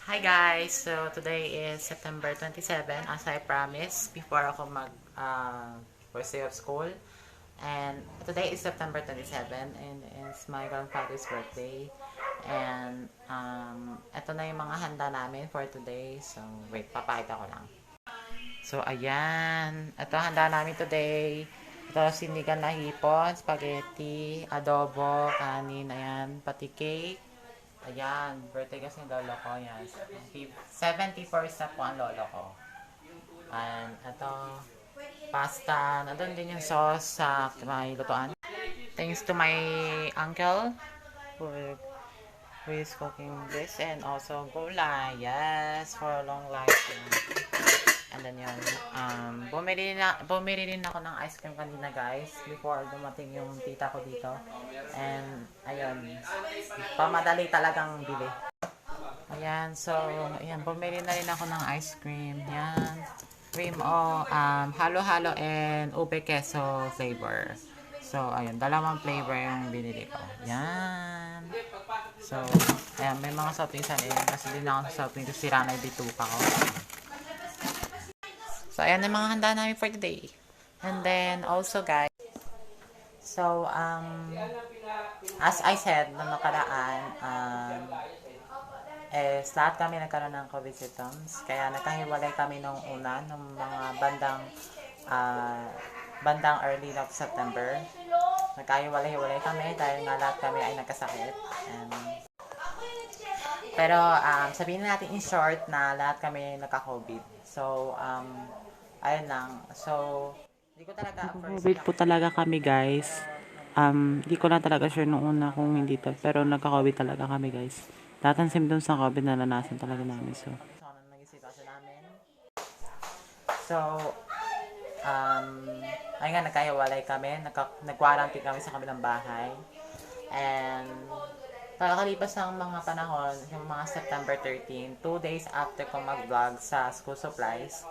Hi guys! So today is September 27 as I promised before ako first day of school. And today is September 27 and it's my grandfather's birthday. And ito na yung mga handa namin for today. So wait, papakita ko lang. So ayan, ito handa namin today. Ito sinigang na hipon, spaghetti, adobo, kanin, ayan, pati cake. Ayan, birthday kasi ng lolo ko. Ayan, 74 na po ang lolo ko. And ito, pasta. Nandun din yung sauce sa may lutuan. Thanks to my uncle who is cooking this. And also gulay. Yes, for a long life. And then yun, bumili rin ako ng ice cream kanina guys before dumating yung tita ko dito. And ayun, pamadali talagang bili. Ayan, so ayan, bumili na rin ako ng ice cream. Yan, cream o halo-halo and ube queso flavor. So ayun, dalawang flavor yung binili ko. Yan. So ayan, may mga soft drinks din kasi din ako sa soft drinks, sira na yung bituka ko. So, ayan ang mga handa namin for today. And then, also guys, so, as I said, nung nakaraan, lahat kami nagkaroon ng COVID symptoms. Kaya nagkahiwalay kami nung una, nung mga bandang early of September. Nagkahiwalay-hiwalay kami dahil nga lahat kami ay nagkasakit. Pero, sabihin natin in short na lahat kami nagka-COVID. So, ayun lang. So, hindi ko talaga COVID po talaga kami guys. Hindi ko na talaga sure nung una kung hindi to. Pero nagka-COVID talaga kami guys. Lahat ng symptoms ng COVID na naranasan talaga namin. So, ayun nga, nagkahiwalay kami. Nag-quarantine kami sa kabilang bahay. And, pagkalipas ng mga panahon, yung mga September 13, 2 days after ko mag-vlog sa school supplies,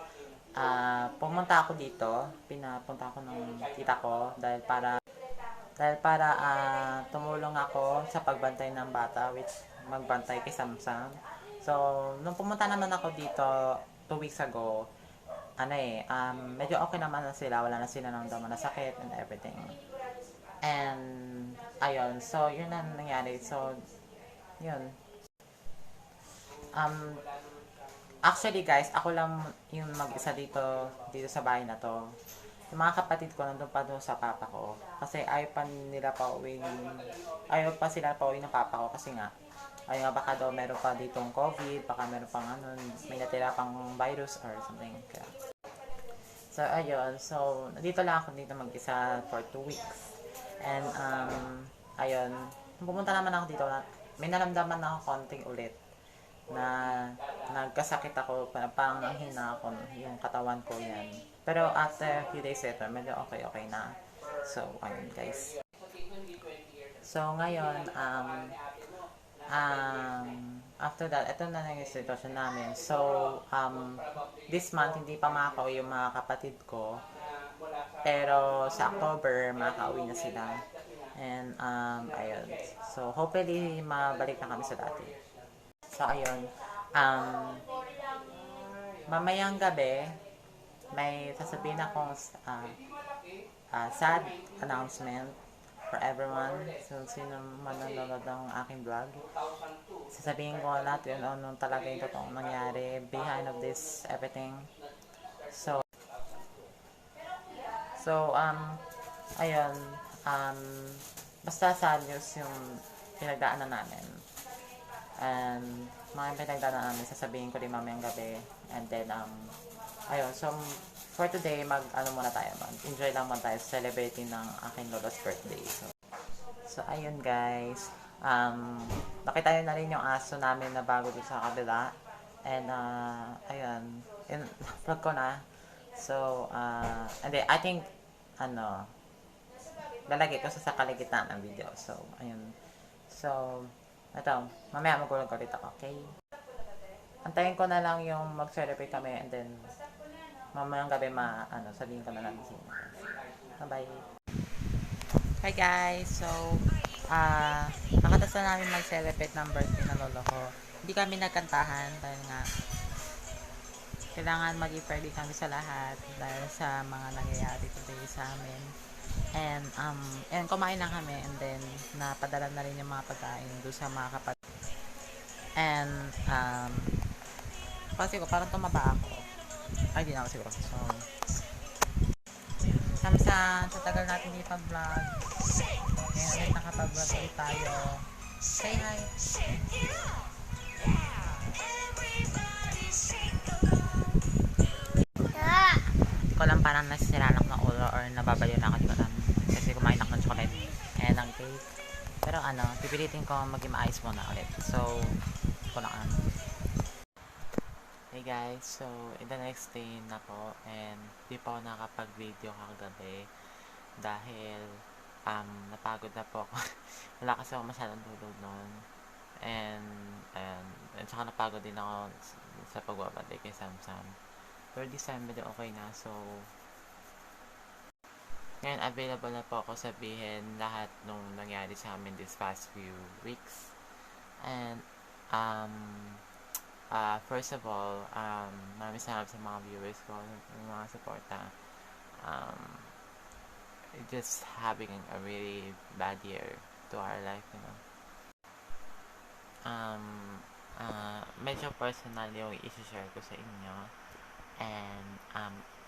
pumunta ako dito, pinapunta ako ng tita ko dahil para tumulong ako sa pagbantay ng bata, which magbantay kay Samsam. So, nung pumunta naman ako dito 2 weeks ago, medyo okay naman na sila, wala na sila ng daman na sakit and everything. And, ayun, so, yun ang nangyari. So, yun. Actually guys, ako lang yung mag-isa dito sa bahay na to. Yung mga kapatid ko nandun pa doon sa papa ko. Kasi ayaw pa sila pa uwi ng papa ko kasi nga, ayaw nga baka daw meron pa ditong COVID, baka meron pang may natira pang virus or something. So ayun, so dito lang ako dito mag-isa for 2 weeks. And ayun, pumunta naman ako dito, may naramdaman ako konting ulit na nagkasakit ako, parang hina ako yung katawan ko yan. Pero after a few days later, medyo okay na. So, ayun guys. So, ngayon, after that, ito na yung sitwasyon namin. So, this month, hindi pa makakauwi yung mga kapatid ko. Pero sa October, makakauwi na sila. And, ayun. So, hopefully, mabalik na kami sa dati. So, ayun. Mamayang gabi, may sasabihin akong sad announcement for everyone. So, sino man nanonood ng aking vlog. Sasabihin ko lahat yun, anong talaga yung totoong nangyari behind of this everything. So, ayun. Basta sad news yung pinagdaanan namin. And mga pinagdaanan namin, sasabihin ko rin mamayang gabi. And then, ayun, so for today, muna tayo, enjoy lang man tayo celebrating ng aking lolo's birthday. So ayun guys, nakita nyo na rin yung aso namin na bago doon sa kabila. And, ayun, vlog ko na. So, and then, I think, lalagay ko sa kaligitnaan ng video. So, ayun. So, ito, mamaya magulog ulit ako, okay? Antayin ko na lang yung mag-celebrate kami and then mamayang gabi sabihin ko na lang sino. Bye-bye. Hi guys! So, nakatas na namin mag-celebrate ng birthday ng lolo ko. Hindi kami nagkantahan dahil nga kailangan maging ready kami sa lahat dahil sa mga nangyayari today sa amin. And kumain lang kami and then napadala na rin yung mga pagkain doon sa mga kapatid. And kasi ko parang tumaba ako. Ay, di na ako siguro. So, Samsan, sa tagal natin di pag-vlog. Ngayon ulit nakapag-vlog ulit tayo. Say hi! Ko lang parang nasisiralak na ulo or nababaliw na ako, di ko alam. Kasi kumain ako ng chocolate and ng cake. Pero pipilitin ko maging maayos muna ulit. So, ko lang Hey guys, so in the next day na po and di pa ako nakapag-video kagabi dahil napagod na po ako. Wala kasi ako masyadong tulog noon. And saka napagod din ako sa pagbabantay kay Samsam. Pero this time medyo okay na, so ngayon available na po ako sabihin lahat nung nangyari sa amin this past few weeks. And first of all, maraming salamat sa mga viewers ko, ng mga suporta. Just having a really bad year to our life, you know. Medyo personal yung i-share ko sa inyo. And,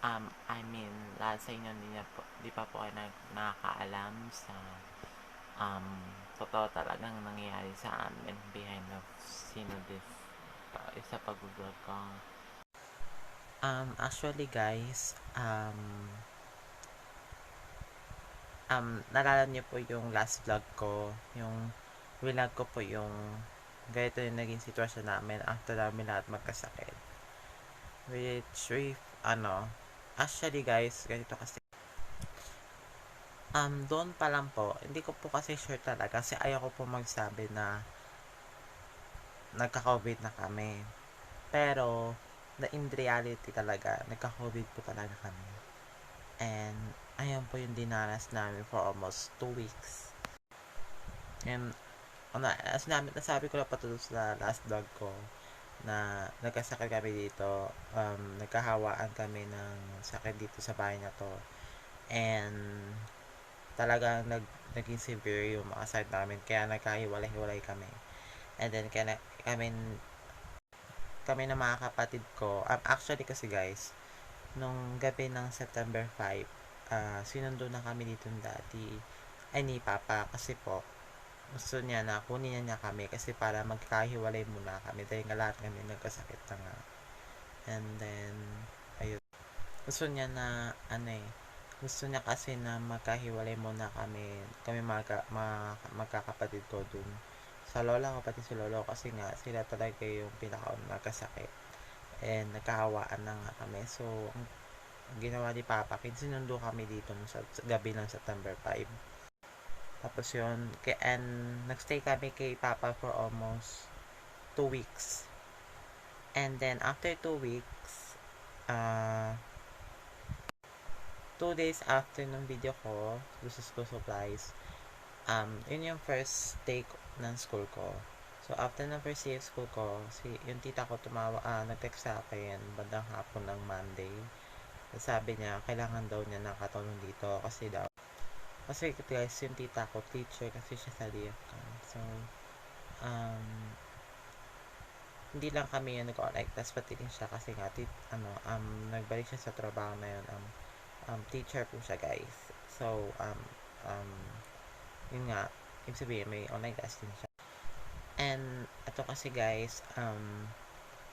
I mean, lahat sa inyo di pa po kayo nakakaalam sa totoo talagang nangyayari sa amin behind the scene of this sa pag-vlog ko. Actually guys, naalala niyo po yung last vlog ko, yung vlog ko po yung ganito yung naging sitwasyon namin after namin lahat magkasakit. Which, actually guys, ganito kasi. Doon pa lang po, hindi ko po kasi sure talaga kasi ayaw ko po magsabi na nagka-COVID na kami. Pero, in reality talaga, nagka-COVID po talaga kami. And, ayan po yung dinanas namin for almost 2 weeks. And, nasabi ko na pa ito sa last vlog ko na nagkasakit kami dito. Nagkahawaan kami ng sakit dito sa bahay na to. And, talagang naging severe yung mga side namin. Kaya nagkahiwalay-hiwalay kami. And then, kami na mga kapatid ko. Actually kasi guys, nung gabi ng September 5, sinundo na kami dito ng daddy. Ay, ni Papa. Kasi po, gusto niya na kunin niya kami kasi para magkahiwalay muna kami dahil nga lahat kami nagkasakit na nga. And then, ayun. Gusto niya na, gusto niya kasi na magkahiwalay muna kami magkakapatid ko dun. Sa lola ko, pati si lolo kasi nga, sila talaga yung pinakaunang nagkasakit. And nagkahawaan na nga kami. So, ang ginawa ni Papa, sinundo kami dito sa gabi ng September 5. Tapos yun, and nagstay kami kay Papa for almost 2 weeks. And then, after 2 weeks, 2 days after ng video ko, doon sa school supplies, yun yung first day ng school ko. So, after ng first day of school ko, yung tita ko nag-text sa akin bandang hapon ng Monday. Sabi niya, kailangan daw niya nakatulong dito kasi guys, yung tita ko, teacher kasi siya sa DFCAM. So, hindi lang kami yung nag-connect, tapos pati din siya kasi nga, nagbalik siya sa trabaho na yun, teacher po siya guys. So, yun nga, ibig sabihin, may online class din siya. And, ito kasi guys,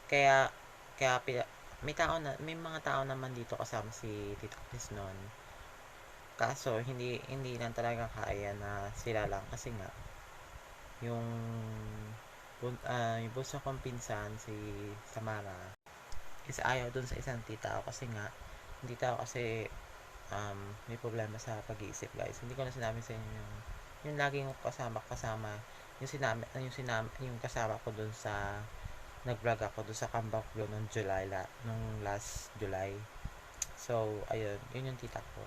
kaya may mga tao naman dito kasama si Tito Chris noon. Kaso, hindi lang talaga kaya na sila lang kasi nga, yung bunso kong pinsan, si Samara, is ayaw dun sa isang tita ko kasi nga, hindi tao kasi may problema sa pag-iisip guys. Hindi ko na sinabi sa inyo yung laging kasama yung kasama ko dun sa nag-vlog ako dun sa comeback vlog nung last July. So, ayun, yun yung tita ko.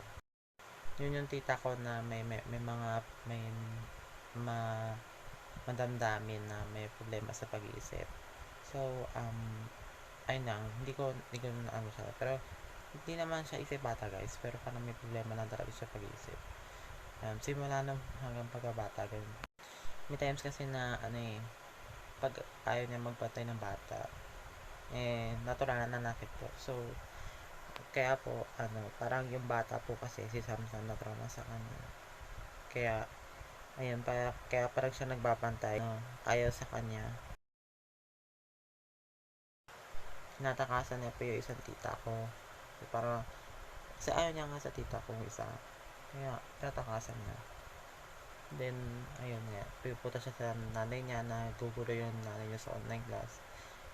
Yun yung tita ko na may madamdamin na may problema sa pag-iisip. So, ayun lang, hindi ko na ano siya, pero hindi naman siya isip bata guys, pero parang may problema lang talaga siya pag-iisip. Simula nung hanggang pagkabata, ganun. May times kasi na, pag ayaw niya magpatay ng bata, natural na nanakit po. So, kaya po, parang yung bata po kasi si Samson na trauma sa kanya. Kaya, ayun, kaya parang siya nagbabantay, ayaw sa kanya. Tinatakasan niya po yung isang tita ko. Para, kasi ayaw niya nga sa tita ko isa. Kaya, tinatakasan niya. Then, ayun nga, pipupunta siya sa nanay niya na gugulo yung nanay niya sa online class.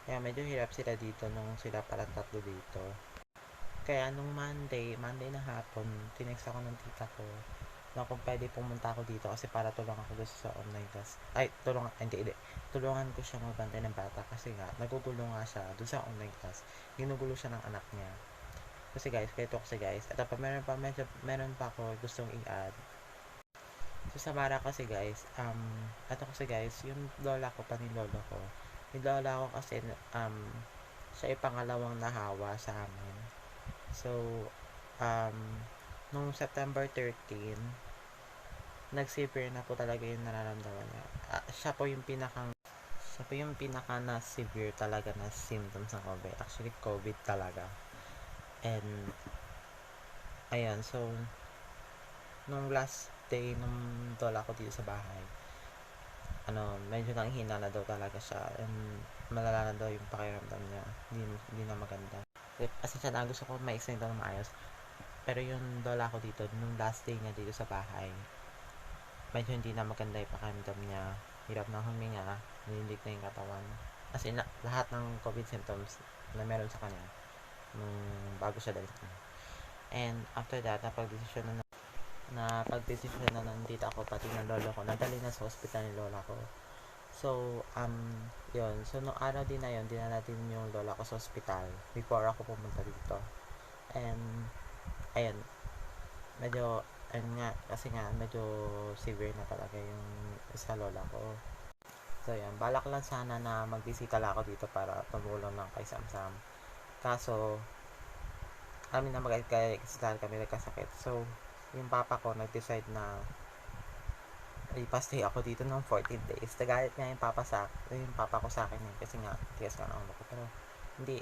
Kaya medyo hirap sila dito nung sila parang tatlo dito. Kaya nung Monday na hapon, tinext ako ng tita ko na kung pwede pumunta ako dito kasi para tulungan ako doon sa online class. Ay, hindi. Tulungan ko siya magbantay ng bata kasi nga, nagugulo nga siya doon sa online class. Ginugulo siya ng anak niya. Kasi guys, ito pa, meron pa ako gustong i-add. So, sa Mara kasi guys, ito kasi guys, yung lola ko pa ni lolo ko. Yung lola ko kasi, siya ay pangalawang nahawa sa amin. So, um, nung September 13, nag-severe na po talaga yung nararamdaman niya. Siya po yung pinaka na severe talaga na symptoms ng COVID. Actually, COVID talaga. And, ayan, so, nung last day nung lola ko dito sa bahay, medyo nanghina na daw talaga siya and malala na daw yung pakiramdam niya. Hindi na maganda. Pasensya na, gusto ko ma-explain ito na maayos. Pero yung lola ko dito, nung last day niya dito sa bahay, medyo hindi na maganda yung pakiramdam niya. Hirap na huminga, nilindig na yung katawan. As in, lahat ng COVID symptoms na meron sa kanya nung bago siya dahil sa kanya. And after that, napag-desisyon na ng tita ko pati ng lolo ko, nadali na sa hospital ni lola ko. So, yun. So, nung araw din na yun, dinala din yung lola ko sa hospital before ako pumunta dito. And, ayun, medyo, ayun nga, kasi nga, medyo severe na talaga yung sa lola ko. So, yan. Balak lang sana na magbisita lang ako dito para tumulong lang kay Samsam. Kaso, kami na mag-ikasitahan kami nagkasakit. So, yung papa ko nag-decide na ipastay ako dito ng 14 days. Nagalit nga yung papa ko sa akin kasi nga, tigas nga ng ulo ko. Pero, hindi,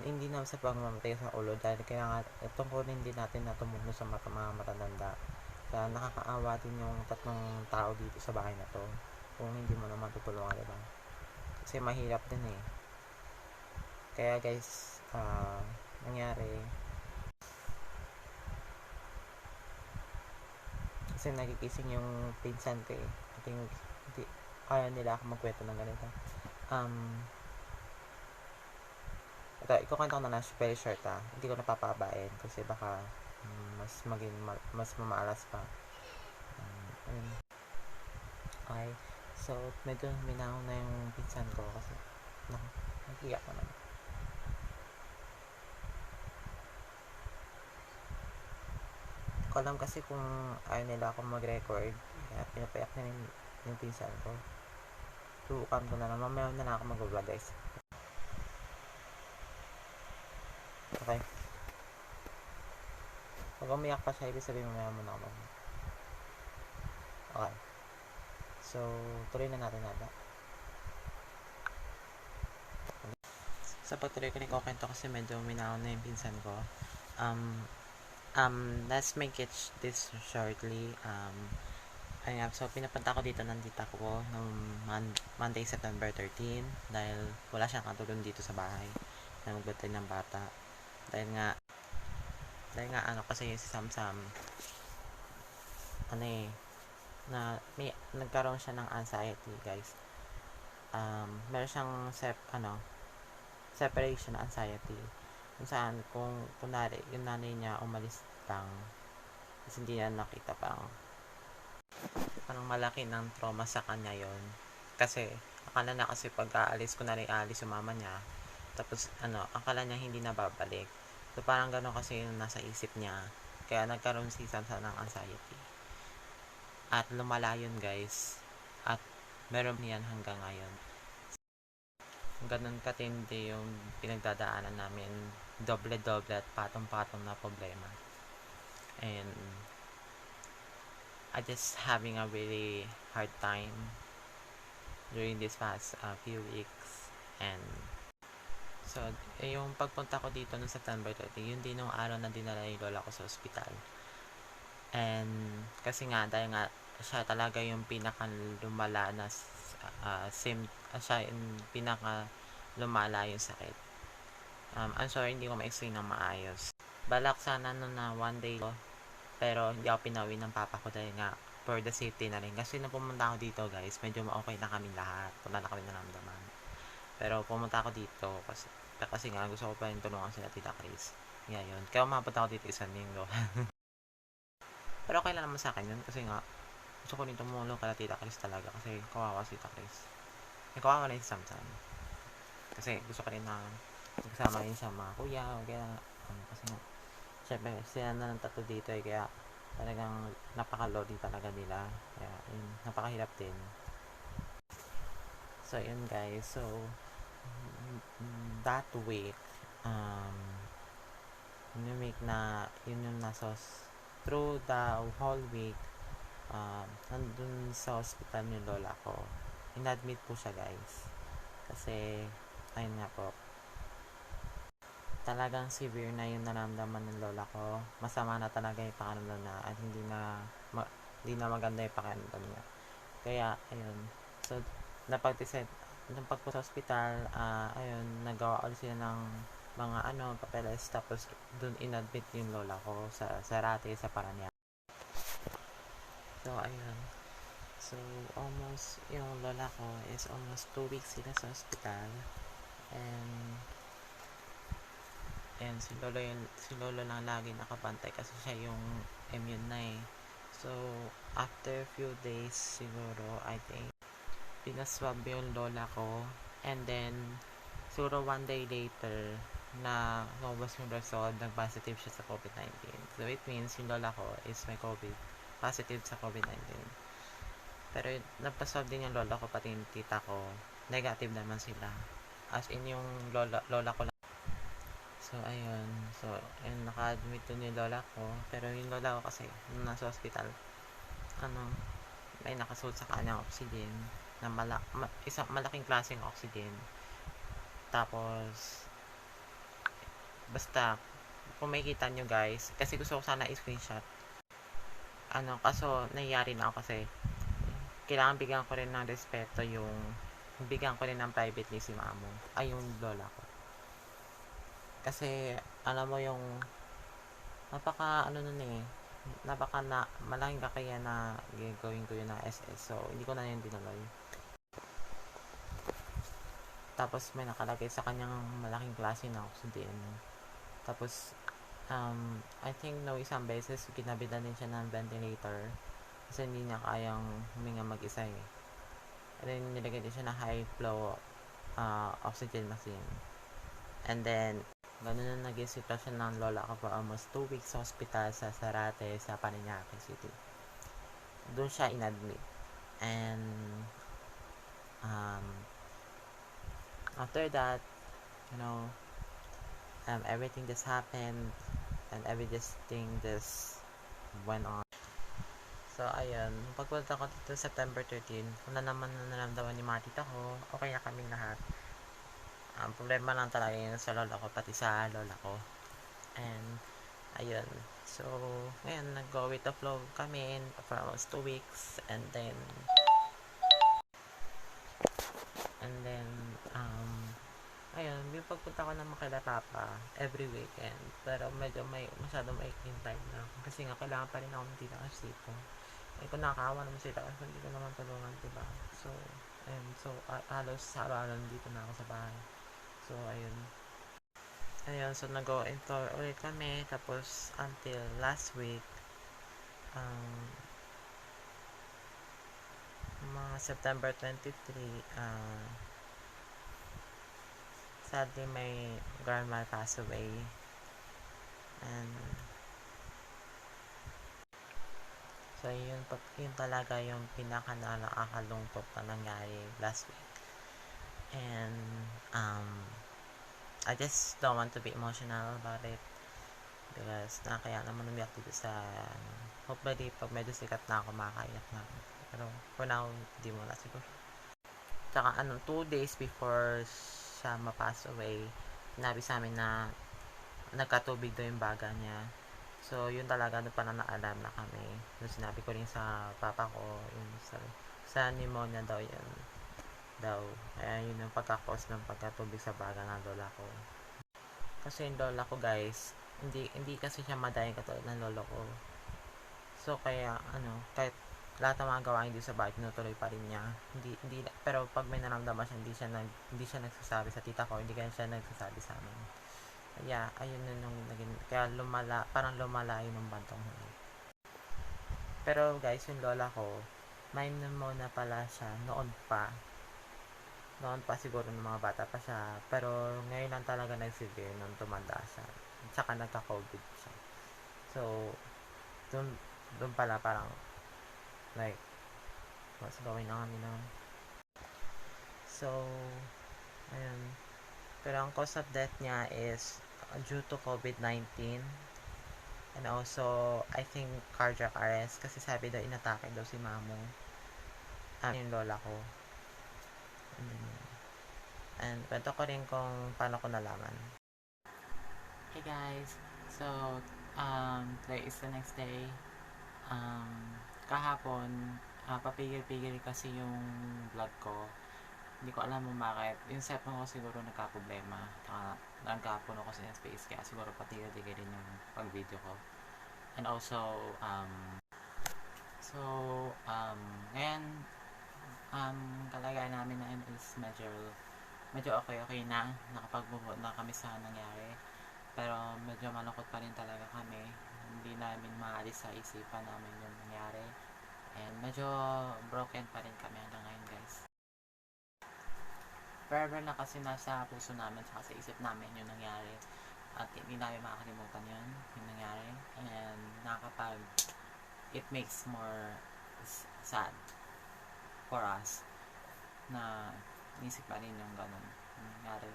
hindi na sa pagmamatay sa ulo dahil kaya nga, tungkulin din natin na tumulong sa mga matatanda. Kaya nakakaawa din yung tatlong tao dito sa bahay na to. Kung hindi mo naman tutulungan, diba? Kasi mahirap din eh. Kaya guys, nangyari, kasi nagkikising yung pinsan ko eh. Hindi, ayaw nila ako magkwento ng ganito. Ito, ikukwento ko na lang very short Hindi ko napapabain kasi baka mas mamaalas pa. Ayun. Okay. So, medyo minaw na yung pinsan ko kasi nagiyak naman. Ko alam kasi kung ayaw nila ako mag-record kaya pinapayak na yung pinsan ko. Subukan ko na lang. Mamaya na lang ako mag-vlog guys. Okay. Pag umiyak pa siya, ibig sabihin mamaya muna ako mag Okay. So, tuloy na natin nata. Sa pagtuloy ko ni kukwento kasi medyo minaw na yung pinsan ko. Let's make it this shortly. So pinapunta ko dito ng tita ko nung Monday, September 13 dahil wala siyang katulong dito sa bahay na magbantay ng bata. Dahil nga kasi si Samsam na nagkaroon siya ng anxiety guys. Meron siyang separation anxiety kung saan kung kunwari yung nanay niya umalis lang kasi hindi niya nakita parang malaki ng trauma sa kanya yon kasi akala na kasi pag aalis ko na rin aalis yung mama niya tapos akala niya hindi na babalik so parang gano'n kasi yung nasa isip niya kaya nagkaroon si Samsa ng anxiety At lumala yun guys. At meron yan hanggang ngayon. Ganun katindi yung pinagdadaanan namin. Doble-doble at patong-patong na problema. And I just having a really hard time during this past few weeks. And so, yung pagpunta ko dito noong September 30, yun din yung araw na dinala yung lola ko sa ospital. And kasi nga, dahil nga siya talaga yung pinaka-lumala na siya yung pinaka-lumala yung sakit. I'm sorry, hindi ko ma-explain ng maayos. Balak sana nun na one day ko, pero hindi ako pinauwi ng papa ko dahil nga for the safety na rin. Kasi nung pumunta ako dito guys, medyo okay na kami lahat. Wala na kami naramdaman. Pero pumunta ako dito kasi nga gusto ko pa rin tulungan sila Tita Chris. Yun. Kaya umapunta ako dito isang linggo. Pero okay lang naman sa akin yun kasi nga gusto ko rin tumulong kala Tita Chris talaga kasi kawawa si Tita Chris. Kawawa rin si Samsam. Kasi gusto ko rin na magsama rin sa mga kuya o kaya kasi nga syempre sila na ng tatlo dito kaya talagang napaka-lodi talaga nila. Kaya yun, napakahirap din. So yun guys, so that week yung week na yun yung through the whole week nandun sa hospital yung lola ko. In-admit po siya guys kasi ayun nga po, talagang severe na yung naramdaman ng lola ko. Masama na talaga yung pakiramdam na at hindi na maganda yung pakiramdam niya. Kaya ayun, so napag-decide nung pagpunta sa hospital, ayun, nagawa ulit sila ng mga papeles, tapos dun inadmit yung lola ko sa Sarate, sa Parañaque. So ayun, so almost yung lola ko is almost 2 weeks sila sa hospital. And si lolo lang lagi nakabantay kasi siya yung immune na eh. So after few days siguro, I think pinaswab yung lola ko, and then siguro 1 day later na lumabas yung result, nag-positive siya sa COVID-19. So it means yung lola ko is may positive sa COVID-19. Pero napaswab din yung lola ko, pati yung tita ko, negative naman sila. As in yung lola ko lang. So ayun, so ayun, naka-admit dun yung lola ko. Pero yung lola ko kasi nung nasa hospital, may nakasuot sa kanyang oxygen na isang malaking klaseng oxygen. Tapos basta kung makikita nyo guys, kasi gusto ko sana i-screenshot, kaso nangyari na ako kasi kailangan bigyan ko rin ng respeto, bigyan ko rin ng privately si mamo, yung lola ko, kasi alam mo yung napaka malaking kakaya na gagawin ko yun na SS, so hindi ko na yun dinuloy. Tapos may nakalagay sa kanyang malaking klase na oxygen. Tapos I think isang beses ginabitan din siya ng ventilator kasi hindi niya kayang huminga mag-isa eh. And then nilagay din siya na high flow oxygen machine. And then ganun na naging sitwasyon ng lola ko for almost 2 weeks sa hospital sa Sarate, sa Parañaque City. Doon siya inadmit. And after that, everything just happened and everything just went on. So ayun, pagpunta ko dito September 13, wala naman na naramdaman ni mga tita ko, okay na kaming lahat. Problema lang talaga yun sa lola ko, pati sa lola ko. And ayun, so ngayon nag-go with the flow kami for almost 2 weeks. And then ayun, yung pagpunta ko naman kay Papa every weekend, pero medyo masyadong maikling time na kasi nga kailangan pa rin ako ng tita kasi dito. Kung nakakawa naman sila kasi hindi ko naman tulungan, diba? So ayun, so halos araw-araw dito na ako sa bahay. So ayun, so nag-go into ulit kami, tapos until last week, mga September 23, sadly my grandma passed away. And So, yun talaga yung pinaka nakakalungkot na nangyari last week. And, I just don't want to be emotional about it. Because, nakakaya naman umiyak dito sa, hopefully, pag medyo sikat na ako, makakaiyak na ako. Pero, for now, hindi mo na siguro. Tsaka, 2 days before siya ma-pass away, sinabi sa amin na nagkatubig daw yung baga niya. So, yun talaga, pa na naalam na kami. Nung sinabi ko rin sa papa ko, yung sa pneumonia daw yun. Kaya yun yung pagkakos ng pagkatubig sa baga ng lola ko. Kasi yung lola ko, guys, hindi kasi siya madaling katulad ng lolo ko. So, kaya, kahit lahat ng mga gawain dito sa bahay, tinutuloy pa rin niya. Pero pag may naramdaman siya, hindi siya nagsasabi sa tita ko, hindi kaya siya nagsasabi sa amin. Kaya, ayun yung naging, kaya parang lumala yun ng bantong huli. Pero guys, yung lola ko, may pneumonia pala siya noon pa. Siguro ng mga bata pa siya. Pero ngayon lang talaga nag-severe nung tumanda siya. Tsaka nagka-COVID siya. So, dun pala parang, like, what's going on, you know? So, ayun. Pero ang cause of death niya is due to COVID-19. And also, I think cardiac arrest. Kasi sabi daw, inatake daw si mamo. Yung lola ko. And kwento ko rin kung paano ko nalaman. Hey guys, so today is the next day. Kahapon, papigil-pigil kasi yung vlog ko. Hindi ko alam kung bakit. Yung cellphone ko siguro nagka-problema. Nagkapuno ko sa space, kaya siguro patigil-tigil din yung pag-video ko. And also, ngayon, kalagayan namin na is medyo okay na. Nakapag-move na kami sa nangyari. Pero medyo malungkot pa rin talaga kami. Hindi namin maalis sa isipan namin yung nangyari. And medyo broken pa rin kami hanggang ngayon, guys. Forever na kasi nasa puso namin at sa isip namin yung nangyari. At hindi namin makakalimutan yung nangyari. And it makes more sad for us na nisip pa rin yung ganun nangyari.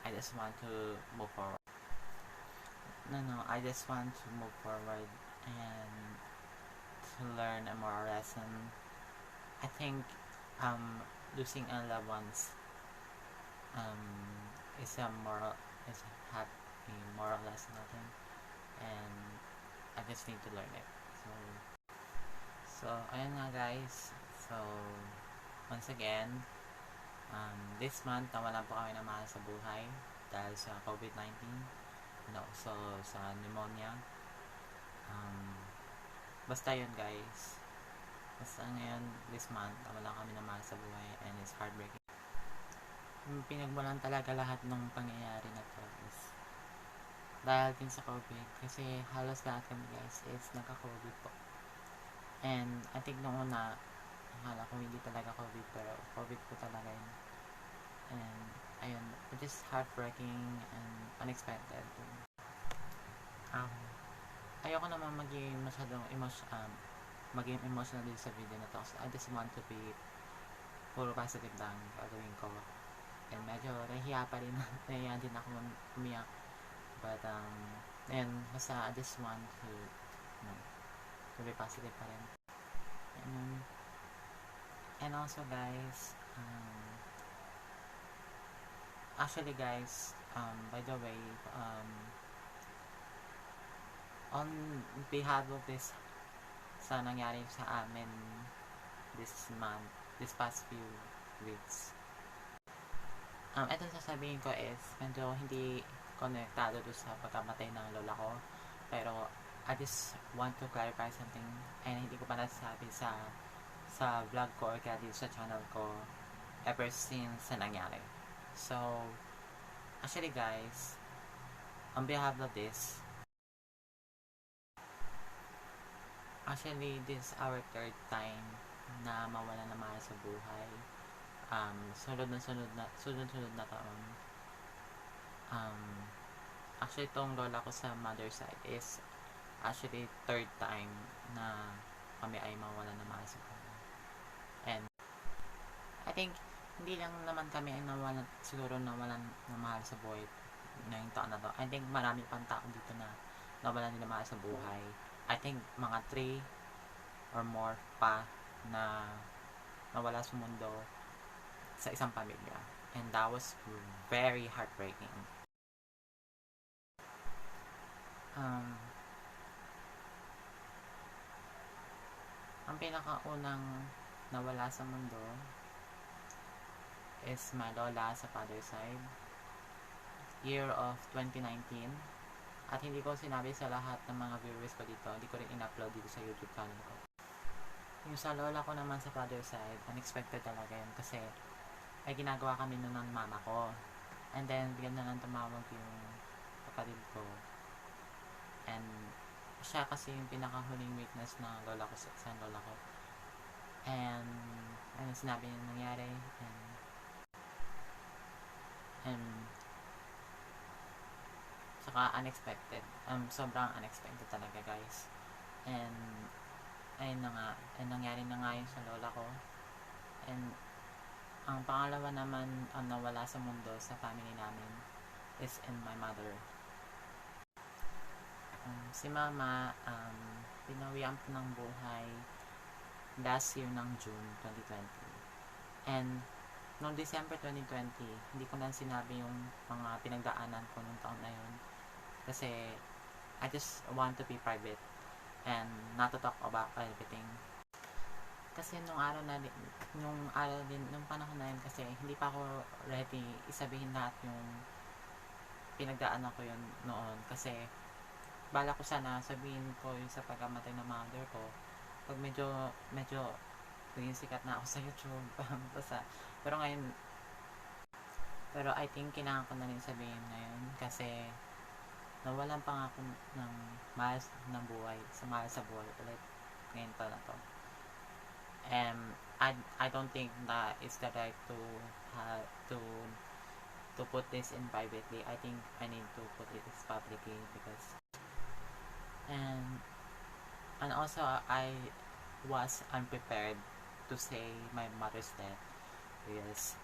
I just want to move forward. I just want to move forward and to learn a moral lesson. I think losing a loved ones is a moral lesson, I think, and I just need to learn it. So ayun nga, guys. So once again, this month nawalan po kami ng mahal sa buhay dahil sa COVID-19 and also sa pneumonia. Basta yun, guys. Basta ngayon, this month, nawalan kami ng mahal sa buhay and it's heartbreaking. Pinagmulan talaga lahat ng pangyayari na to is dahil din sa COVID. Kasi halos lahat kami, guys, is nagka-COVID po. And I think nung una, akala ko hindi talaga COVID, pero COVID po talaga yun. And ayun, it is heartbreaking and unexpected. Ayoko naman maging masyadong maging emotional din sa video na to. So I just want to be puro positive lang gagawin ko. And medyo nahihiya pa rin. Nahihiya din ako umiyak. But ayun, basta I just want to be positive pa rin. And also, guys, actually, guys, by the way, on behalf of this sa nangyari sa amin this past few weeks, itong sasabihin ko is medyo hindi konektado doon sa pagkamatay ng lola ko, pero I just want to clarify something and hindi ko pa nasasabi sa vlog ko or kaya dito sa channel ko ever since na nangyari. So actually, guys, on behalf of this, actually this is our third time na mawala na mahal sa buhay. Sunod-sunod na taon. Actually, itong lola ko sa mother side is actually third time na kami ay mawala ng mahal sa buhay. And I think hindi lang naman kami ay nawalan ng mahal sa buhay ngayong taon na to. I think marami pang tao dito na nawalan din ng mahal sa buhay. I think mga 3 or more pa na nawala sa mundo sa isang pamilya. And that was very heartbreaking. Ang pinakaunang nawala sa mundo is my lola sa father's side, year of 2019. At hindi ko sinabi sa lahat ng mga viewers ko dito, hindi ko rin in-upload dito sa YouTube channel ko. Yung sa lola ko naman sa father's side, unexpected talaga yun kasi ay ginagawa kami nun ng mama ko. And then, bigyan na lang tumawag yung kapatid ko. And siya kasi yung pinakahuling witness na lola ko sa isang lola ko. And ano sinabi niya nangyari. And saka unexpected. Sobrang unexpected talaga, guys. And ayun na nga, nangyari na nga yun sa lola ko. And ang pangalawa naman ang nawala sa mundo sa family namin is in my mother. Si mama, pinawian po ng buhay last year ng June 2020. And noong December 2020, hindi ko na sinabi yung mga pinagdaanan ko noong taon na yun. Kasi I just want to be private and not to talk about everything. Kasi nung panahon na yun kasi hindi pa ako ready isabihin lahat yung pinagdaanan ko yun noon. Kasi bala ko sana sabihin ko yung sa pagkamatay ng mother ko pag medyo naging sikat na ako sa YouTube. Pero I think kailangan ko na rin sabihin ngayon kasi nawalan pa nga ako ng mahal ng buhay, mahal sa buhay ulit ngayon pa na to. And I don't think that it's the right to put this in privately. I think I need to put it publicly because and also I was unprepared to say my mother's death because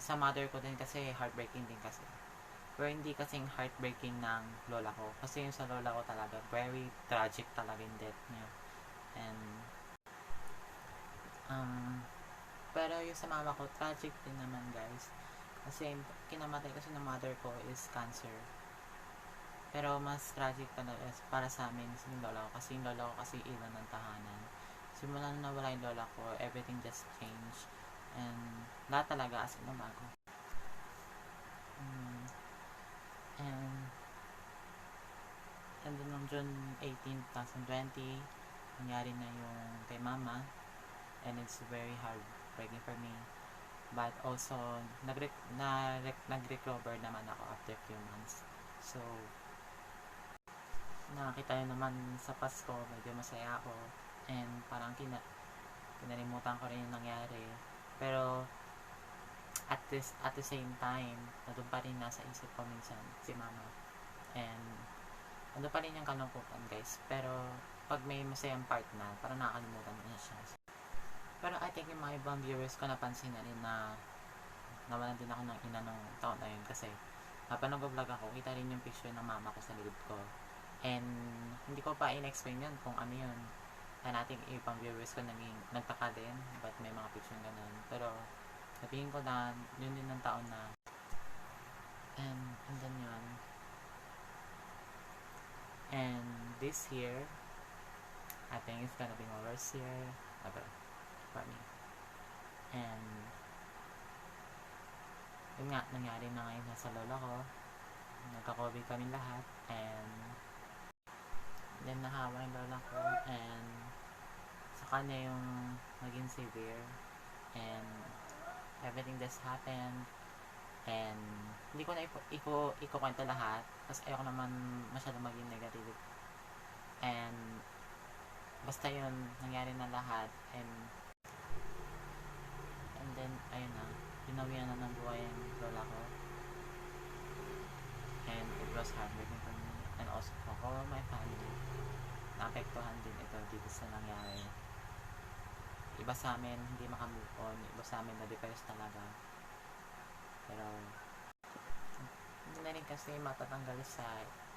sa mother ko din kasi heartbreaking din kasi. Pero hindi kasing heartbreaking ng lola ko kasi yung sa lola ko talaga very tragic talaga yung death niya. And pero yung sa mama ko tragic din naman, guys, kasi kinamatay kasi ng mother ko is cancer. Pero mas tragic talaga para sa amin yung lola ko kasi yung lola ko kasi ilan ng tahanan. Simula nung nawala yung lola ko, everything just changed and lahat talaga as in bago. And then noong June 18, 2020, nangyari na yung kay mama. And it's very heartbreaking for me. But also, nag-recover naman ako after few months. So, nakakita nyo naman sa Pasko, medyo masaya ako. And parang kinalimutan ko rin yung nangyari. Pero, at the same time, nandun pa rin nasa isip ko minsan si mama. And, nandun pa rin yung kalungkutan, guys. Pero, pag may masayang part na, parang nakakalimutan na siya. Pero I think yung mga ibang viewers ko napansin na rin na nawalan din ako ng ina nung taon na yun kasi habang nag-vlog ako, kita rin yung picture ng mama ko sa likod ko. And hindi ko pa in-explain yun kung ano yun. And I think ibang viewers ko nagtaka din but may mga picture ganun. Pero sabihin ko na yun din ng taon na and then yun. And this year, I think it's gonna be my worst year ever for me. And yun nga, nangyari na ngayon sa lola ko. Nagka-COVID kami lahat and then nahawa yung lola ko and sa kanya yung naging severe and everything just happened and hindi ko na ikukwento lahat kasi ayoko naman masyado maging negative and basta yun, nangyari na lahat and then ayun na, pinawian na ng buhay yung lola ko and it was heartbreaking for me and also for my family. Naapektuhan din ito dito sa nangyari. Iba sa amin hindi makamove on, iba sa amin na-depress talaga. Pero hindi na rin kasi matatanggal sa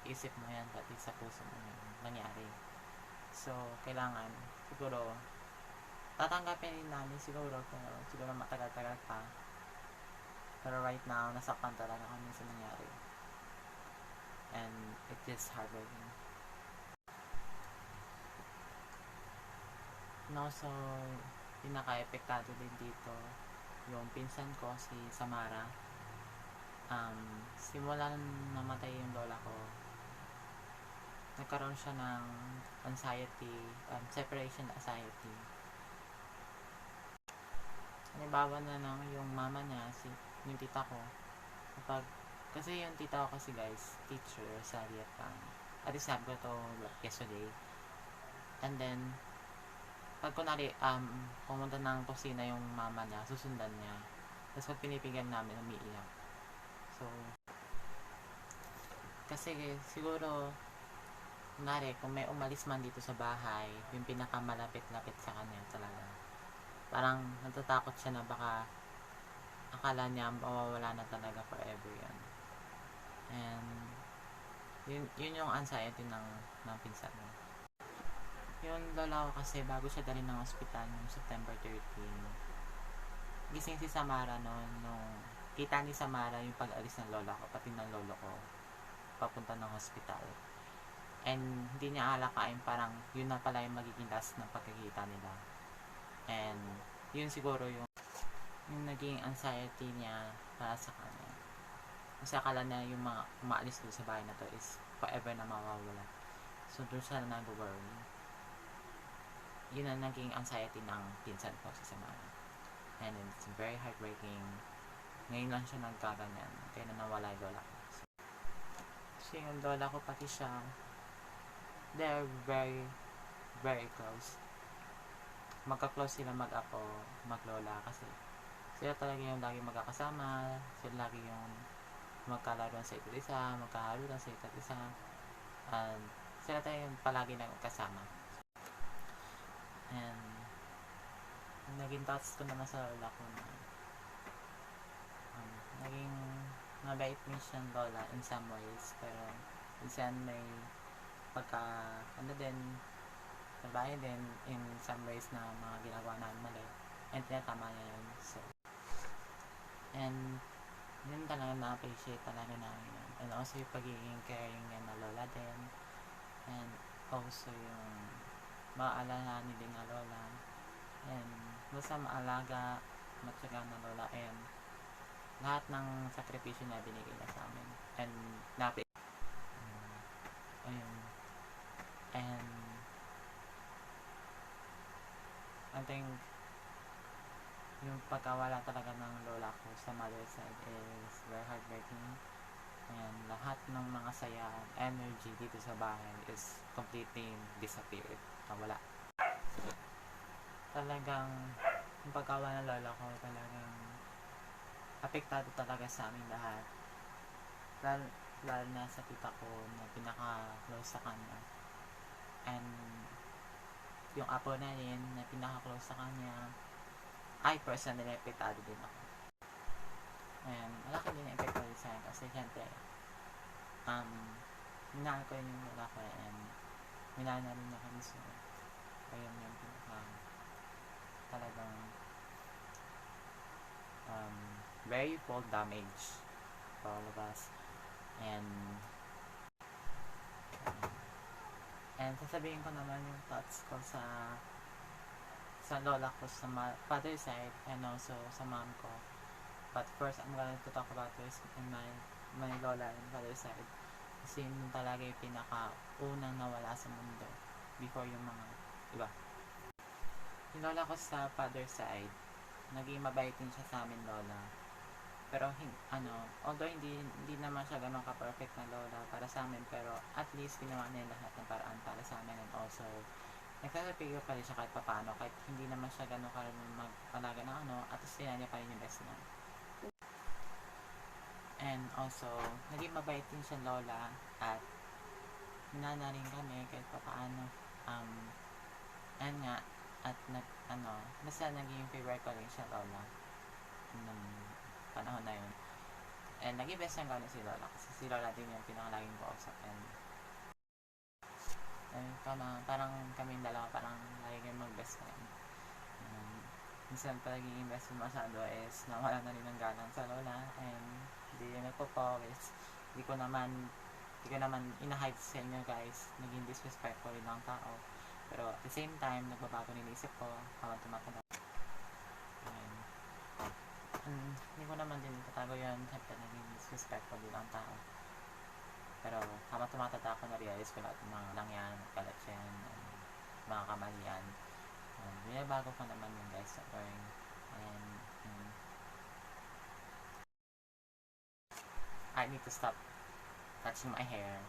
isip mo yan, pati sa puso mo yung nangyari. So, kailangan siguro tatanggapin din namin siguro, pero siguro matagal-tagal pa. Pero right now, nasaktan talaga kami sa nangyari. And it is heartbreaking. No, so, pinaka-epektado din dito yung pinsan ko, si Samara. Simula namatay yung lola ko, nagkaroon siya ng anxiety, separation anxiety. Halimbawa na lang yung mama niya, yung tita ko, kasi yung tita ko kasi guys, teacher sa Vietnam. At least sabi ko to yesterday. And then, pag kunwari, pumunta ng kusina yung mama niya, susundan niya. Tapos pag pinipigan namin, umiiyak. So, kasi siguro, kunwari, kung may umalis man dito sa bahay, yung pinakamalapit-lapit sa kanya talaga. Parang natatakot siya na baka akala niya mawawala na talaga forever yan. And, yun yung anxiety ng pinsan mo. Yung lola ko kasi bago siya dali ng ospital noong September 13, gising si Samara noon, nung kita ni Samara yung pag-alis ng lola ko, pati ng lolo ko, papunta ng hospital. And hindi niya alakain, parang yun na pala yung magiging last ng pagkikita nila. And yun siguro yung naging anxiety niya para sa kanya. Kasi akala niya yung mga umaalis doon sa bahay na to is forever na mawawala. So doon siya nag-worry. Yun ang naging anxiety ng pinsan ko sa Samara. And it's very heartbreaking. Ngayon lang siya nagkaganyan, kaya na nawala yung lola ko. Kasi yung lola ko, pati siya, they're very, very close. Magka-close sila mag-apo, mag-lola, kasi sila talaga yung lagi magkakasama, sila lagi yung magkalaro sa isa't isa, magkahalutan sa isa't isa, and sila tayo yung palagi nagkasama. And naging thoughts ko naman sa lola ko na naging mabait mission lola in some ways, pero minsan may din sa bahay din in some ways na mga ginagawa namin mali, and tinatama niya yun. So, and yun talaga na-appreciate talaga namin yun. And also yung pagiging caring niya na lola din, and also yung maaalalahanin din na lola, and basta maalaga, matyaga na lola, and lahat ng sakripisyo na binigay niya sa amin, and ayun. And I think yung pagkawala talaga ng lola ko sa mother side is very heartbreaking, and lahat ng mga saya and energy dito sa bahay is completely disappeared, nawala. Talagang yung pagkawala ng lola ko, talagang apektado talaga sa amin lahat, lalo na sa tita ko na pinaka-close sa kanya, and yung apo na rin na pinaka-close sa kanya, ay personally apektado din ako. And malaki din yung epekto din sa akin, kasi syempre minahal ko yung lola ko, and minahal na rin niya kami, so ayun yung pinaka talagang very full damage for all of us. And sasabihin ko naman yung thoughts ko sa lola ko sa father side, and also sa mom ko. But first, I'm going to talk about this in my lola and father side, kasi yun talaga yung pinaka-unang nawala sa mundo before yung mga iba. Yung lola ko sa father side, naging mabait din siya sa amin lola, pero although hindi naman siya ganun ka-perfect na lola para sa amin, pero at least ginawa niya lahat ng paraan para sa amin, and also nagsasapigil pa rin siya kahit papaano, kahit hindi naman siya ganun ka mag-alaga na at least niya pa rin yung best niya. And also naging mabait din siya lola, at hinana rin kami kahit pa paano. Ayun nga, at basta naging favorite ko rin siya lola nung panahon na yun. And naging best friend ko rin si lola kasi si lola din yung pinakalaging ko usap. And parang kaming dalawa parang lagi kami mag-best friend. Minsan pa naging best friend masyado is nawala na rin ng ganang sa lola and hindi yun nagpo-powers. Hindi ko naman ina-hide sa inyo guys, naging disrespectful rin ng tao. Pero at the same time, nagbabago rin isip ko habang tumatanda. Hindi ko naman din itatago yun, siyempre naging disrespectful din ang tao. Pero habang tumatanda ako, na-realize ko lahat ng mga lang yan, kalat yan, mga kamalian. Binabago ko naman yun guys sa learn. And I need to stop touching my hair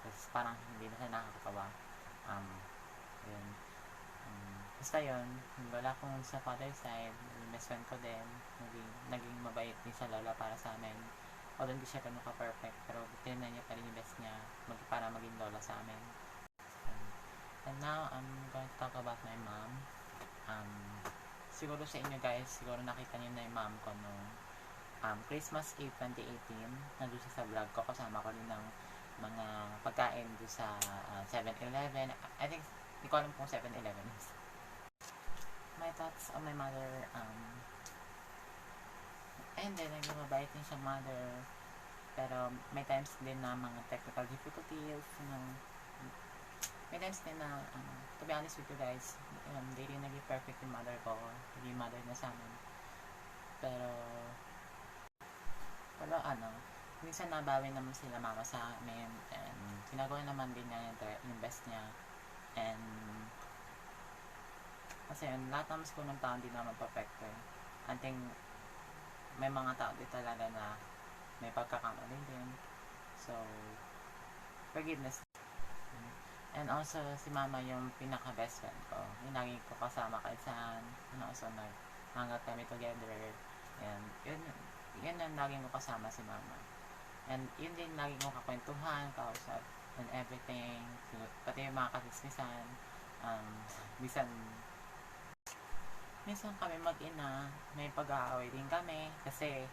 kasi parang hindi na siya nakakatawa. Yun. Basta yun, wala akong sa father side, best friend ko din, naging mabait din sa lola para sa amin. Although hindi siya ganun ka-perfect, pero tinanay niya pa rin yung best niya para maging lola sa amin. And now, I'm going to talk about my mom. Siguro sa inyo guys, siguro nakita niyo na yung mom ko nung Christmas Eve 2018. Nandun siya sa vlog ko, kasama ko rin ng mga pagkain doon sa 7-Eleven. I think, hindi ko alam kung 7-Eleven is. My thoughts on my mother, and then, naging mabait din siyang mother. Pero, may times din na mga technical difficulties, may times din na, to be honest with you guys, hindi rin naging perfect yung mother ko, naging mother niya sa amin. Pero, minsan nabawi naman sila mama sa amin, and ginagawa naman din niya yung best niya. And, kasi yun, lahat naman siguro ng tao hindi naman perfecto. I think, may mga tao din talaga na may pagkakamali din. So, forgiveness. And also, si mama yung pinaka-best friend ko. Yung lagi ko kasama kahit saan. And also, nag-hangout kami together. And yun yung lagi ko kasama si mama. And yun din lagi ko kakwentuhan, kausap, and everything. Pati yung mga katismisan. Minsan kami mag-ina, may pag-aaway din kami. Kasi,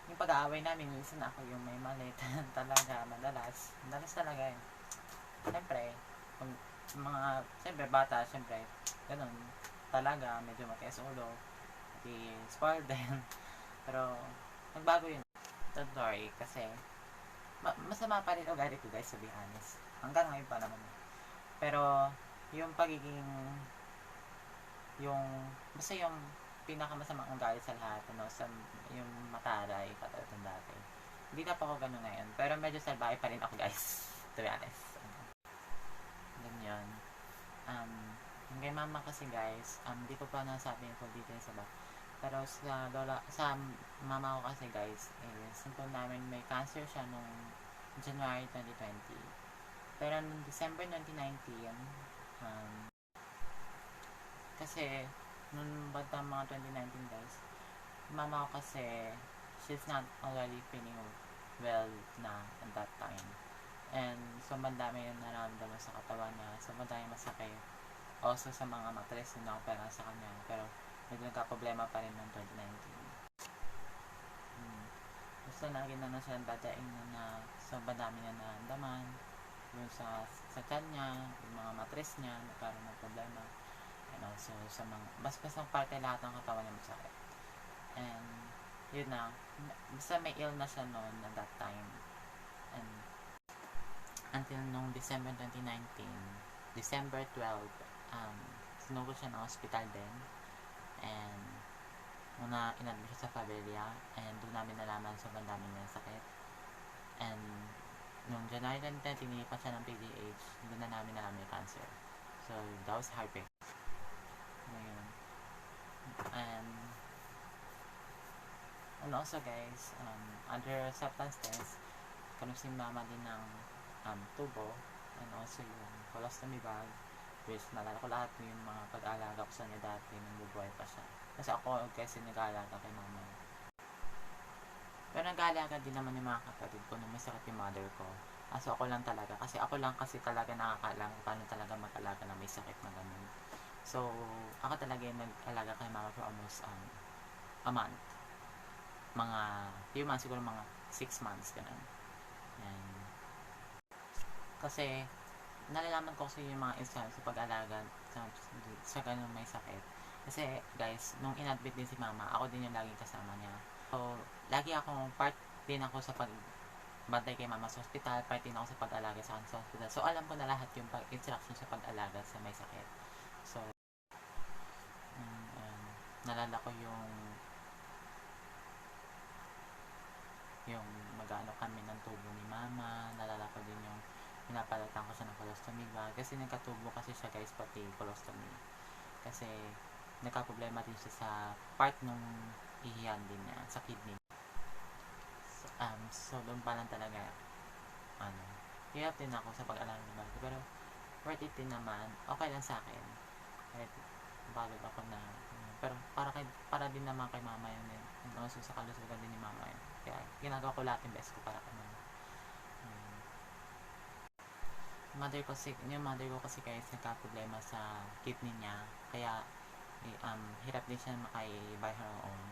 yung pag-aaway namin, minsan ako yung may malit. Talaga, madalas talaga eh. Siyempre, siyempre bata, siyempre, ganun, talaga, medyo matigas ulo, di spoiled din. Pero, nagbago yun. Don't worry, kasi, masama pa rin ugali ko guys, to be honest. Hanggang ngayon pa naman. Pero, yung pagiging, basta yung pinakamasamang ugali sa lahat, yung mataray, katulad ng dati. Hindi na pa ako ganun ngayon, pero medyo salbahe pa rin ako guys, to be honest. Ganyan. Yung kay mama kasi guys, hindi ko pa nasabi yung full details ba. Pero sa mama ko kasi guys, simple namin may cancer siya nung January 2020. Pero nung December 2019, kasi nung bandang mga 2019 guys, mama ko kasi, she's not already feeling well na at that time. And sobrang dami yung nararamdaman sa katawan niya, sobrang dami masakit. Also sa mga matres na nakopera sa kanya, pero medyo nagka-problema pa rin ng 2019. Basta lagi na siya dadaing na sobrang dami niya nararamdaman. Yung sa tiyan niya, yung mga matres niya, nagkaroon ng problema. And also sa mga, basta parte lahat ng katawan niya masakit. And yun na, basta may illness siya noon at that time. And until nung December 2019, December 12, sinugod siya ng hospital din. And muna inadmit siya sa Pavilla, and doon namin nalaman sobrang dami niya sakit. And nung January 2010, tinilipan siya ng PGH, doon na namin nalaman yung cancer. So that was heartbreak. Ngayon. And also guys, under substance test, si mama din ng tubo, and also yung colostomy bag, which nalala ko lahat yung mga pag-aalaga ko sa niya dati nung bubuhay pa siya. Kasi ako kasi nag-aalaga kay mama. Pero nag-aalaga din naman yung mga kapatid ko nung may sakit yung mother ko. Aso ako lang talaga, kasi ako lang kasi talaga nakakaalam kung paano talaga mag-alaga na may sakit na ganun. So, ako talaga yung nag-alaga kay mama for almost a month. Mga few months, siguro mga 6 months, ganun. And, kasi, nalalaman ko kasi yung mga instance sa pag-alaga sa ganun may sakit. Kasi, guys, nung in-admit din si mama, ako din yung laging kasama niya. So, lagi akong part din ako sa bantay kay mama sa hospital, part din ako sa pag-alaga sa kanya sa hospital. So, alam ko na lahat yung instruction sa pag-alaga sa may sakit. So, nalala ko yung mag-ano kami ng tubo ni mama, nalala ko din yung pinapalatan ko siya ng colostomy bag, kasi nagkatubo kasi siya guys, pati colostomy. Kasi, nagka-problema din siya sa part nung ihiyan din niya, sa kidney. So doon pa lang talaga, hirap din ako sa pag-alaga ng bago, pero worth it din naman, okay lang sa akin. Kahit bagod ako na, pero para din naman kay mama yun eh. Also sa kalusugan din ni mama yun. Kaya ginagawa ko lahat yung best ko para kay mama. Yung mother ko kasi guys, nagka-problema sa kidney niya. Kaya, hirap din siya by her own.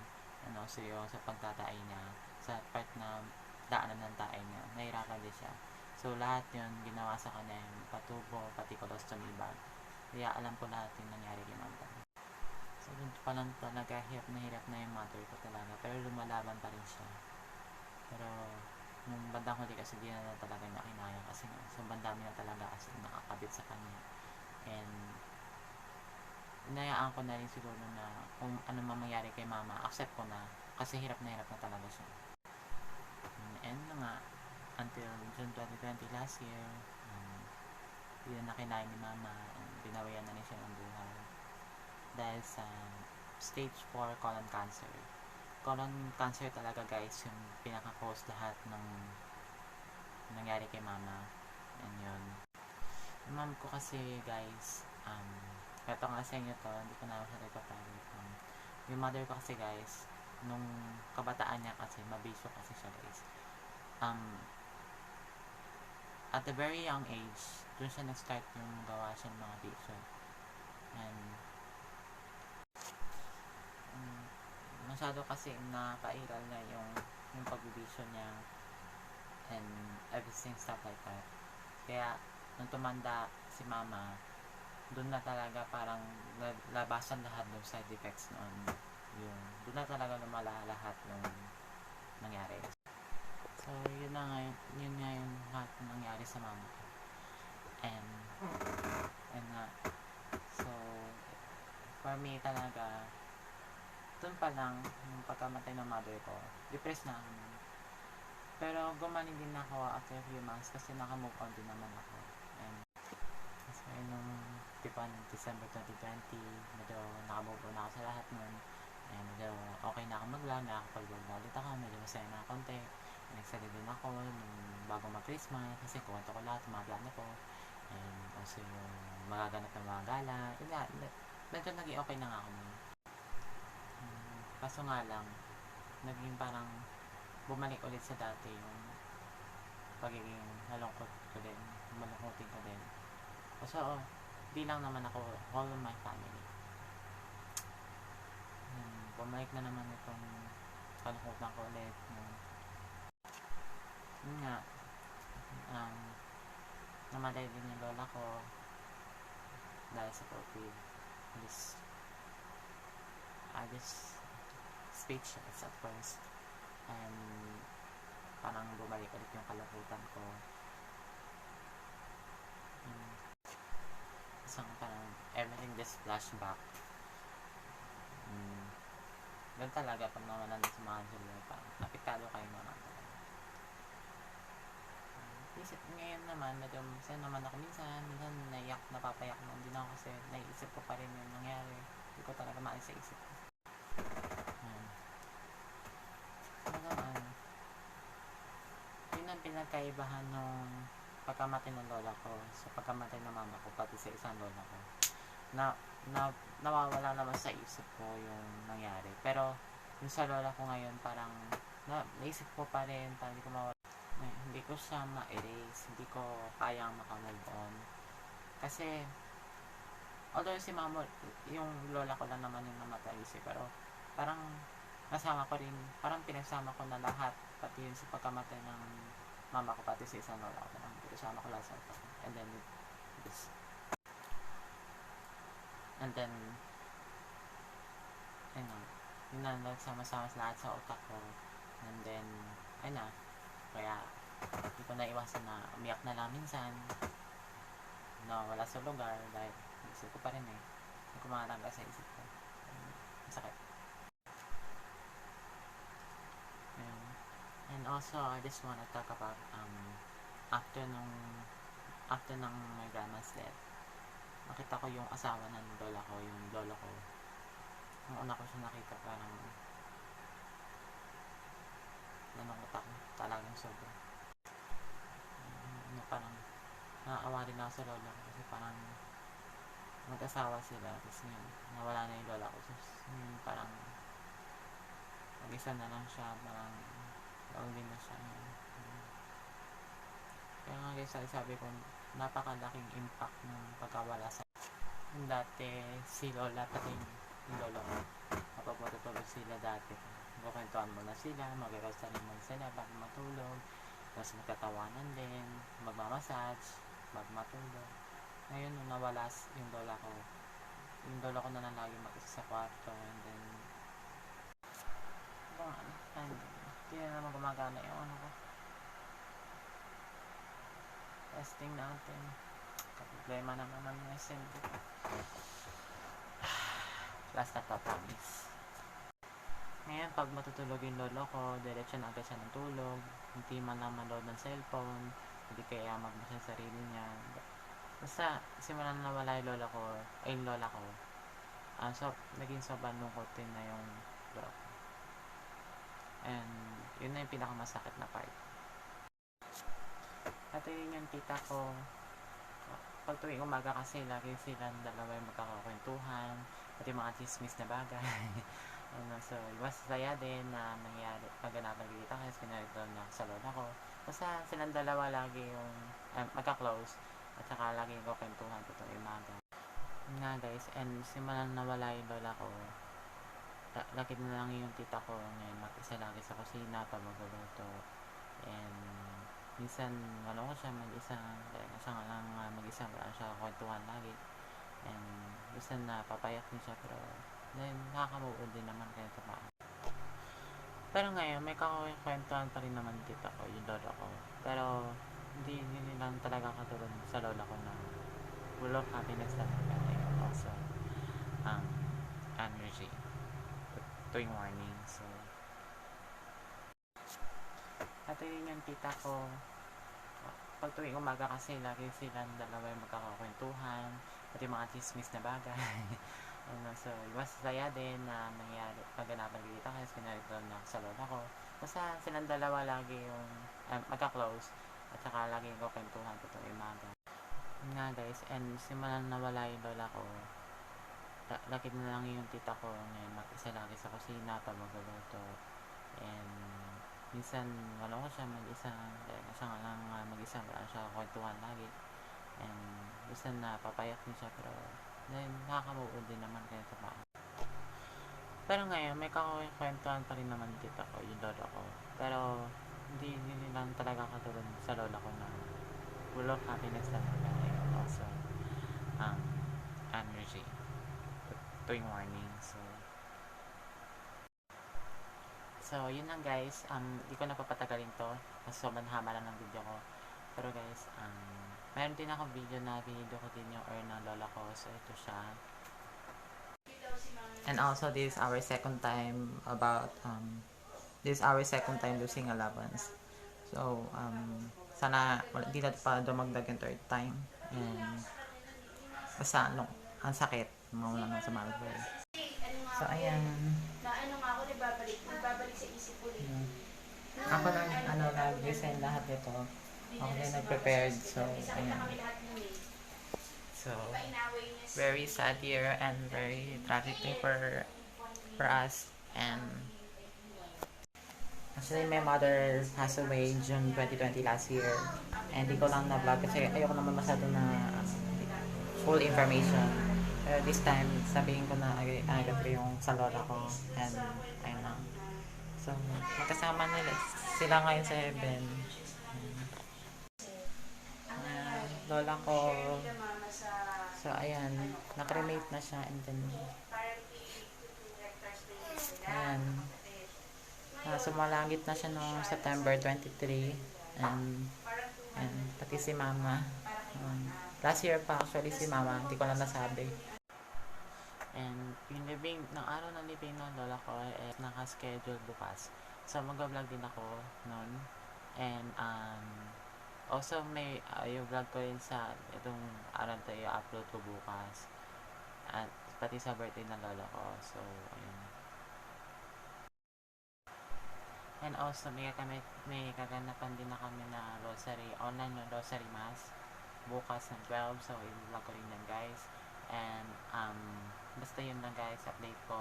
So yung sa pagtatae niya, sa part na daanan ng tae niya, nahirapan din siya. So lahat yun, ginawa sa kanya yung patubo, pati colostomy bag. Kaya alam ko lahat yung nangyari kay mama. So dun pa lang talaga, hirap na yung mother ko talaga. Pero lumalaban pa rin siya. Pero, nung bandang huli kasi di na talaga niya kinaya kasi sobrang dami na talaga as nakakabit sa kanya. And, inayaan ko na rin siguro na kung ano mangyari kay mama, accept ko na kasi hirap na talaga siya. And nga, until June 2020 last year, hindi na kinaya ni mama, and binawian na rin siya ng buhay dahil sa stage 4 colon cancer. Colon cancer talaga guys, yung pinaka-cause lahat ng nangyari kay mama. And yun, yung mom ko kasi guys, eto nga sa inyo to, hindi ko na masyado ipapagod. Yung mother ko kasi guys, nung kabataan niya kasi, mabisyo kasi siya guys. At a very young age, dun siya nag-start yung gawa siya ng mga bisyo. And masyado kasi napairal na yung pagbibisyo niya and everything stuff like that. Kaya nung tumanda si mama, doon na talaga parang labasan lahat ng side effects noon. Doon na talaga lumala lahat ng nangyari. So yun nga yung lahat ng nangyari sa mama ko. And so for me talaga, doon pa lang, yung pagkamatay ng mother ko, depressed na ako. Pero gumaling din ako after a few months kasi naka-move on din naman ako. And so nung December 2020, medyo naka-move on ako sa lahat nun. And medyo okay na ako mag-vlog, nakakapag-vlog na ulit ako, medyo masaya na konti. And excited din ako nung bago mag-Christmas kasi kuwento ko lahat, mga plano ko. And also yung magaganap ng mga gala. Medyo naging okay na nga ako nun. Kaso nga lang, naging parang bumalik ulit sa dati yung pagiging malungkot ko din, malungkotin ko din. So, di lang naman ako, all of my family. Bumalik na naman itong kalungkotan ko ulit. Yun nga, namatay din yung lola ko dahil sa COVID. I just speechless at first. And parang bumalik ulit yung kalungkutan ko. Isang parang everything just flashback. Doon talaga pag nawalan din sa mga Julia, parang apektado kayo naman talaga. Ngayon naman, medyo masaya naman ako minsan napapayak naman din ako kasi naiisip ko pa rin yung nangyari. Hindi ko talaga maalis sa isip ko. Yun ang pinagkaibahan nung pagkamatay ng lola ko sa pagkamatay ng mama ko, pati sa isang lola ko. Nawawala naman sa isip ko yung nangyari. Pero yung sa lola ko ngayon, parang naisip ko pa rin, parang hindi ko siya ma-erase, hindi ko kayang makamove on. Kasi, although si mama, yung lola ko lang naman yung namatay pero parang nasama ko rin, parang pinagsama ko na lahat, pati yun sa pagkamatay ng mama ko, pati sa isang lola ko, parang pinagsama ko lahat sa utak ko. And then, this, and then, ano, yun na, nagsama-sama lahat sa utak ko. And then, ayun na, kaya, hindi ko na iwasan na umiyak na lang minsan, na wala sa lugar, dahil isip ko pa rin hindi ko makatanggal sa isip ko. Masakit. And also, I just wanna talk about, after ng my grandma's death, nakita ko yung asawa ng lola ko, yung lolo ko. Ang una ko siya nakita, parang nanungot ako, talagang sobra. Parang naaawa rin ako sa lola ko kasi parang mag-asawa sila, tapos yun, nawala na yung lola ko, tapos yun, parang mag-isa na lang siya, parang lonely na siya. Kaya nga guys, sabi ko, napakalaking impact ng pagkawala sa dati si lola, pati yung lolo ko, kapag matutulog sila dati, magkwentuhan mo na sila, mag-rosarin mo sila bago matulog, tapos magtatawanan din, magmamassage bago matulog. Ngayon, nung nawala yung lola ko na lang lagi mag-isa sa kwarto, and then hindi na naman gumagana yung ano ko, testing natin, problema naman ng SMD. Last na promise. Ngayon, pag matutulog yung lolo ko, diretso na agad siya ng tulog, hindi man lang manood ng cellphone, hindi kaya magbasa sa sarili niya. Basta, simulan na nawala yung lola ko, so, naging sobrang lungkot din na yung lola ko. And, yun na yung pinakamasakit na part. At yun yung tita ko, pag tuwing umaga kasi, lagi silang dalawa yung magkakakwentuhan, at yung mga chismis na bagay. So, masaya din na nangyari, paganapan kita kasi pinarito na sa lola ko. Basta silang dalawa lagi yung magka-close, at saka lagi yung kwentuhan ko tuwing umaga. Nga guys, and simulan nawala yung lola ko, lagi na lang yung tita ko ngayon, mag-isa lagi sa kusina pag magluluto. And minsan wala ko siya mag-isa, kaya siya nga lang mag-isa, wala siya kwentuhan lagi. And minsan napapayak din siya, pero then nakakamuod din naman kaya ito pa. Pero ngayon may kakakwentuhan pa rin naman tita ko, yung lola ko, pero hindi lang talaga katulad sa lola ko na full of happiness talaga, and also energy tuwing morning. So, at yun yung tita ko, pag tuwing umaga kasi, lagi silang dalawa yung magkakakwentuhan, at yung mga chismis na bagay. So, masaya din na nangyari, paganapan kita kasi pinarito na sa lola ko. Basta silang dalawa lagi yung magka-close, at saka lagi yung kwentuhan ko tuwing umaga. Nga guys, and simulan nawala yung lola ko, lagi na lang yung tita ko ngayon, mag-isa lagi sa kusina pag magluluto. And minsan wala ko siya mag-isa, kaya siya nga lang mag-isa, wala siya kwentuhan lagi. And minsan napapayak din siya, pero then nakakamuod din naman kaya ito pa. Pero ngayon may kakakwentuhan pa rin naman tita ko, yung lola ko, pero hindi lang talaga katulad sa lola ko na full of happiness talaga, and also energy tuwing morning. So yun lang guys, di ko na papatagalin to kasi sobrang haba lang ng video ko. Pero guys, meron din ako video na binidyo ko din yung urn ng lola ko. So ito siya. And also this is our second time losing a loved ones. So sana di na pa dumagdag yung third time. And basta ang sakit mawala nga sa Malboy. So ayan, na ano nga ako, nagbabalik sa isip ulit. ako nang nag-design lahat nito. Ako na nag-prepared. So ayan. So very sad year and very tragic thing for us. And Actually, my mother passed away June 2020 last year. And di ko lang na-vlog kasi ayoko naman masyado na full information. Pero this time, sabihin ko na agad ko yung sa lola ko. And ayun lang. So, magkasama nila sila ngayon sa heaven. Lola ko, Kaya mama sa so ayan, nakremate na siya and then, party directors din. ayan, sumalangit na siya noong September 23 and pati si mama. Last year pa actually si mama, hindi ko lang nasabi. And yung living, ng araw ng living ng lola ko is naka-schedule bukas. So mag-vlog din ako noon. And also may yung vlog ko rin sa itong araw na ito i-upload ko bukas. At pati sa birthday ng lola ko. So ayun. And also may kaganapan din na kami na rosary, online na rosary mass bukas ng 12. So i-vlog ko rin yan guys. And basta yun lang guys, update ko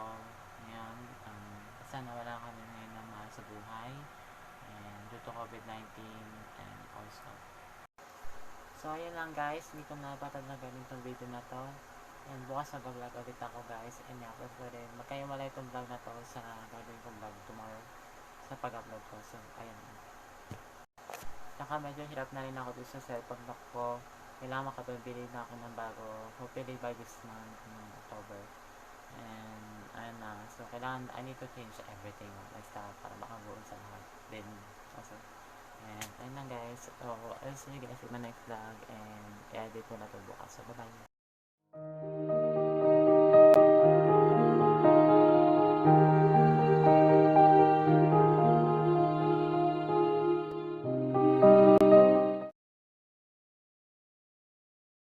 ngayon. Basta nawala kami ngayon ng mahal sa buhay and due to COVID-19 and also. So ayun lang guys, dito na patatagalin itong video na to. And bukas mag-vlog ulit ako guys. And i-upload ko rin. Magkaiwala itong vlog na to sa gagawin kong vlog tomorrow sa pag-upload ko. So ayun. Saka medyo hirap na rin ako dito sa cellphone lock ko. Kailangan makapabili na ako ng bago. Hopefully by this month, October. And ayun na. So kailangan, I need to change everything. Like stuff para makabuon sa lahat. Then also. And ayun lang guys. So I'll see you guys in my next vlog. And i-edit ko na ito bukas. So bye bye.